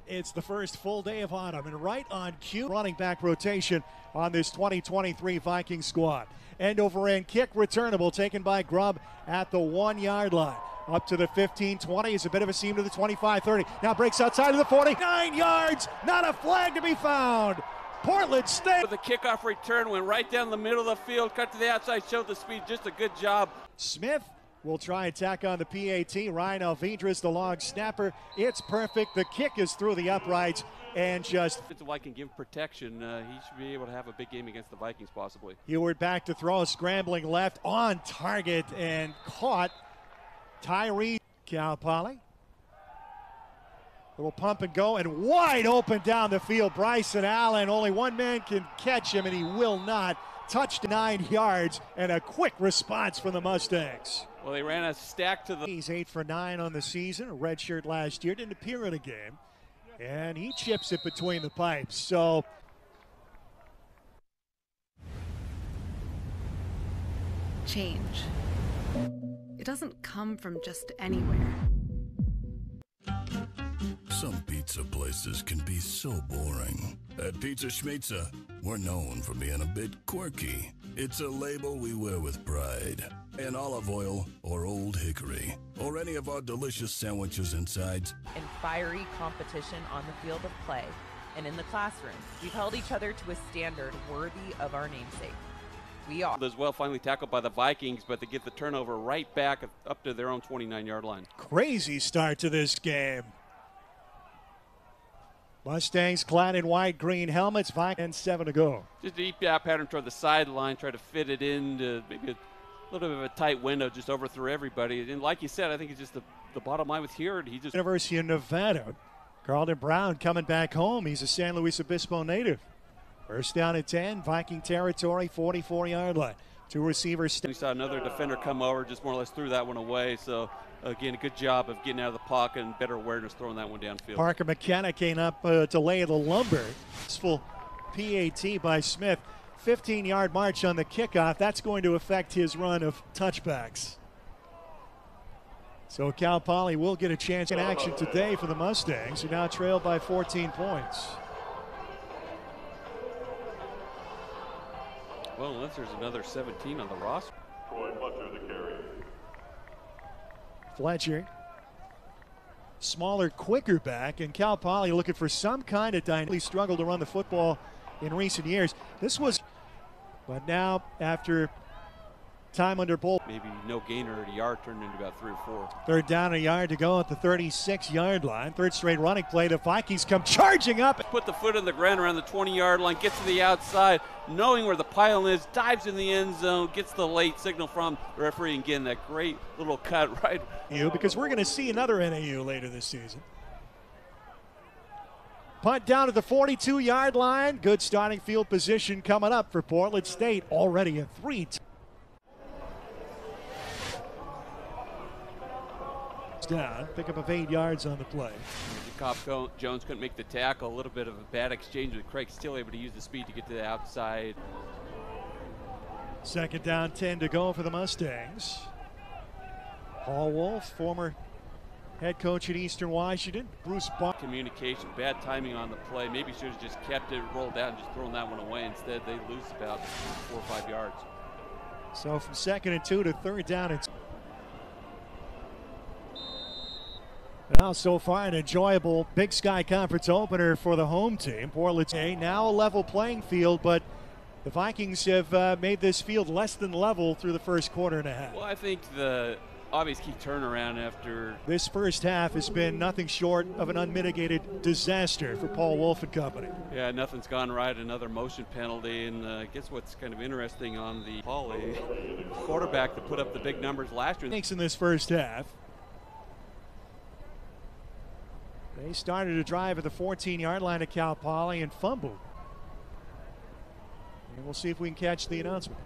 It's the first full day of autumn, and right on cue, running back rotation on this 2023 Vikings squad. End over end kick returnable taken by Grubb at the 1 yard line. Up to the 15-20 is a bit of a seam to the 25-30. Now breaks outside of the 40. 9 yards, not a flag to be found. Portland State. The kickoff return went right down the middle of the field, cut to the outside, showed the speed, just a good job. Smith will try and tack on the PAT. Ryan Alvidrez, the long snapper. It's perfect. The kick is through the uprights and just. If I can give protection, he should be able to have a big game against the Vikings possibly. Heward back to throw, scrambling left on target and caught. Tyree Cal Poly. Little pump and go and wide open down the field. Bryson Allen, only one man can catch him and he will not. Touched 9 yards and a quick response from the Mustangs. Well, they ran a stack to the. He's 8 for 9 on the season, a redshirt last year, didn't appear in a game. And he chips it between the pipes. So change. It doesn't come from just anywhere. Some pizza places can be so boring. At Pizza Schmitza, we're known for being a bit quirky. It's a label we wear with pride. In olive oil or Old Hickory, or any of our delicious sandwiches and sides. In fiery competition on the field of play and in the classroom, we've held each other to a standard worthy of our namesake. We are. As well, finally tackled by the Vikings, but they get the turnover right back up to their own 29-yard line. Crazy start to this game. Mustangs clad in white green helmets, Vikings, and 7 to go. Just a deep gap pattern toward the sideline, try to fit it into maybe a little bit of a tight window, just overthrew everybody. And like you said, I think it's just the bottom line with Heward. He just. University of Nevada. Carlton Brown coming back home. He's a San Luis Obispo native. First down at 10, Viking territory, 44-yard line. Two receivers. We saw another defender come over, just more or less threw that one away. So, again, a good job of getting out of the pocket and better awareness throwing that one downfield. Parker McKenna came up to lay the lumber. Full PAT by Smith. 15-yard march on the kickoff. That's going to affect his run of touchbacks. So Cal Poly will get a chance in action today for the Mustangs, who now trail by 14 points. Well, unless there's another 17 on the roster. Troy Fletcher, the carry. Fletcher, smaller, quicker back, and Cal Poly looking for some kind of dynamic. Struggled to run the football in recent years. This was, but now after time under Bull. Maybe no gainer at a yard turned into about 3 or 4. Third down, a yard to go at the 36-yard line. Third straight running play. The Vikings come charging up. Put the foot in the ground around the 20-yard line, gets to the outside, knowing where the pylon is, dives in the end zone, gets the late signal from the referee, and again, that great little cut right. Because we're going to see another NAU later this season. Punt down to the 42-yard line. Good starting field position coming up for Portland State. Already a 3. Down, pickup of 8 yards on the play. Jacob Jones couldn't make the tackle. A little bit of a bad exchange with Craig, still able to use the speed to get to the outside. Second down, 10 to go for the Mustangs. Paul Wolf, former head coach at Eastern Washington. Bruce Buck. Communication, bad timing on the play. Maybe should have just kept it rolled out and just thrown that one away. Instead, they lose about 4 or 5 yards. So from 2nd and 2 to 3rd down, it's now, so far, an enjoyable Big Sky Conference opener for the home team. Portland State now a level playing field, but the Vikings have made this field less than level through the first quarter and a half. Well, I think the obvious key turnaround after this first half has been nothing short of an unmitigated disaster for Paul Wolf and company. Yeah, nothing's gone right. Another motion penalty, and I guess what's kind of interesting on the Poly quarterback that put up the big numbers last year. Thanks in this first half. They started a drive at the 14-yard line at Cal Poly and fumbled. And we'll see if we can catch the announcement.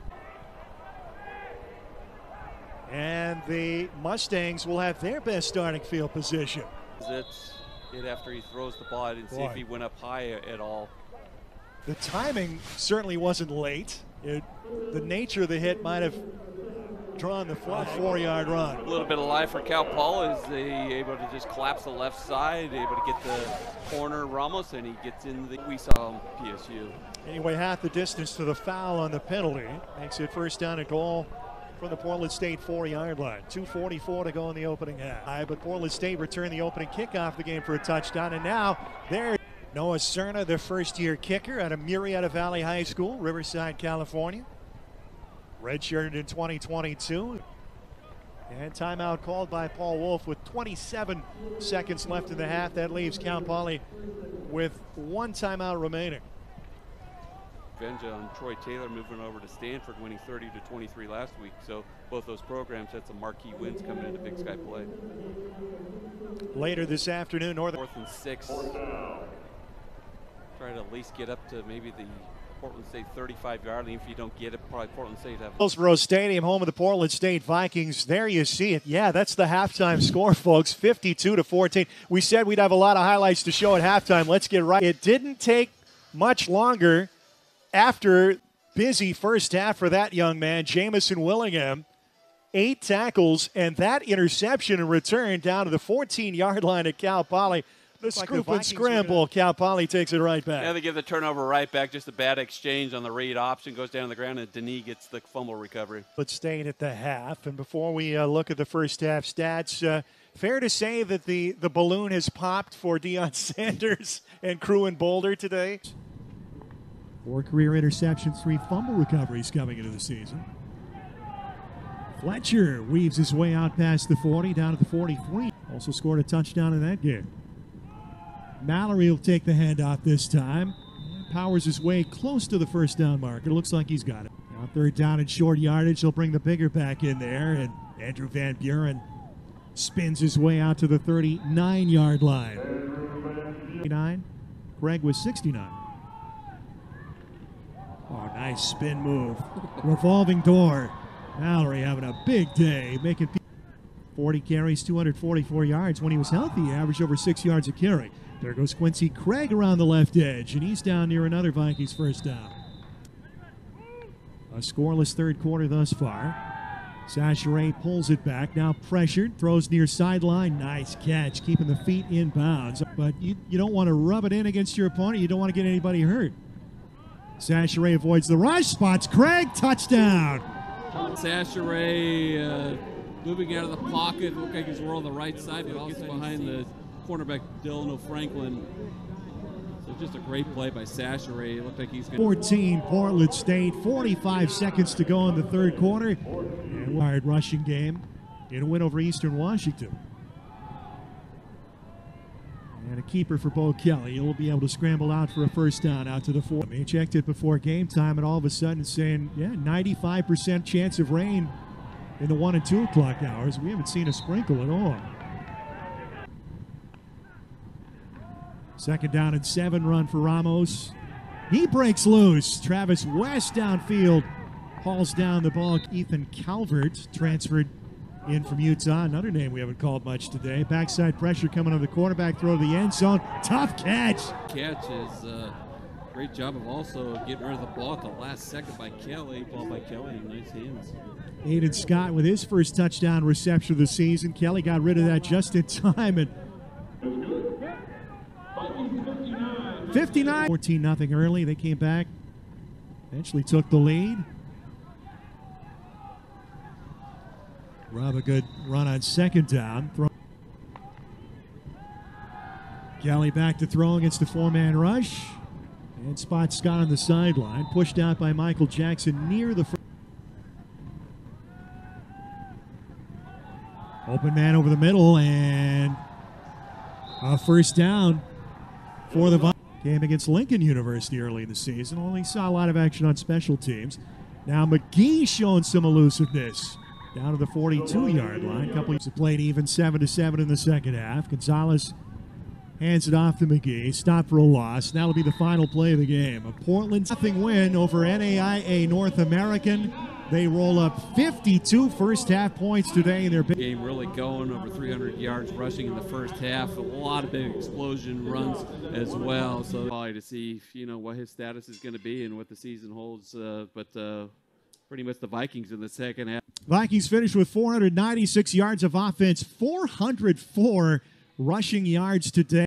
And the Mustangs will have their best starting field position. That's it after he throws the ball. I didn't see if he went up high at all. The timing certainly wasn't late. The nature of the hit might have Drawing the flat 4-yard run. A little bit of life for Cal Poly is they able to just collapse the left side, able to get the corner Ramos, and he gets in the we saw PSU. Anyway, half the distance to the foul on the penalty. Makes it first down and goal from the Portland State 4-yard line. 2:44 to go in the opening half. But Portland State returned the opening kickoff of the game for a touchdown, and now there Noah Cerna, the first-year kicker out of Murrieta Valley High School, Riverside, California. Redshirted in 2022. And timeout called by Paul Wolf with 27 seconds left in the half. That leaves Cal Poly with one timeout remaining. Revenge on Troy Taylor moving over to Stanford, winning 30-23 last week. So both those programs had some marquee wins coming into Big Sky play. Later this afternoon, Northern 4th and 6. Try to at least get up to maybe the Portland State 35-yard line. If you don't get it, probably Portland State have. Hillsborough Stadium, home of the Portland State Vikings. There you see it. Yeah, that's the halftime score, folks. 52-14. We said we'd have a lot of highlights to show at halftime. Let's get right. It didn't take much longer after busy first half for that young man, Jamison Willingham. 8 tackles and that interception and return down to the 14-yard line at Cal Poly. The scoop and scramble, Cal Poly takes it right back. Yeah, they give the turnover right back. Just a bad exchange on the read option. Goes down to the ground, and Denis gets the fumble recovery. But staying at the half, and before we look at the first half stats, fair to say that the balloon has popped for Deion Sanders and crew in Boulder today? 4 career interceptions, 3 fumble recoveries coming into the season. Fletcher weaves his way out past the 40, down to the 43. Also scored a touchdown in that game. Mallory will take the handoff this time. Powers his way close to the first down marker. It looks like he's got it. Now 3rd down and short yardage. He'll bring the bigger back in there. And Andrew Van Buren spins his way out to the 39-yard line. 69. Craig was 69. Oh, nice spin move. Revolving door. Mallory having a big day, making 40 carries, 244 yards. When he was healthy, he averaged over 6 yards a carry. There goes Quincy Craig around the left edge, and he's down near another Vikings first down. A scoreless third quarter thus far. Sacheret pulls it back, now pressured, throws near sideline. Nice catch, keeping the feet in bounds. But you don't want to rub it in against your opponent. You don't want to get anybody hurt. Sacheret avoids the rush, spots Craig, touchdown. Sacheret moving out of the pocket, looked like he's more on the right side, but also behind the cornerback Dylan O'Franklin. So just a great play by Sacheret. It looked like he's going 14, Portland State, 45 seconds to go in the third quarter. And wired rushing game in a win over Eastern Washington. And a keeper for Bo Kelly. He'll be able to scramble out for a first down out to the 4. He checked it before game time, and all of a sudden it's saying, yeah, 95% chance of rain in the 1 and 2 o'clock hours. We haven't seen a sprinkle at all. 2nd down and 7 run for Ramos. He breaks loose. Travis West downfield hauls down the ball. Ethan Calvert transferred in from Utah. Another name we haven't called much today. Backside pressure coming on the quarterback throw to the end zone. Tough catch. catch is great job of also getting rid of the ball at the last second by Kelly. Ball by Kelly in nice hands. Aiden Scott with his first touchdown reception of the season. Kelly got rid of that just in time. And 59. 14-0 early. They came back. Eventually took the lead. Rob a good run on 2nd down. Kelly back to throw against the 4-man rush. And spots Scott on the sideline. Pushed out by Michael Jackson near the front. Open man over the middle, and a first down for the Vikings. Game against Lincoln University early in the season. Only saw a lot of action on special teams. Now McGee showing some elusiveness. Down to the 42-yard line. Couple of played even 7-7 in the second half. Gonzalez hands it off to McGee. Stop for a loss. That'll be the final play of the game. A Portland 0 win over NAIA North American. They roll up 52 first half points today in their big game. Really going over 300 yards rushing in the first half. A lot of big explosion runs as well. So probably to see what his status is going to be and what the season holds. But pretty much the Vikings in the second half. Vikings finished with 496 yards of offense, 404 rushing yards today.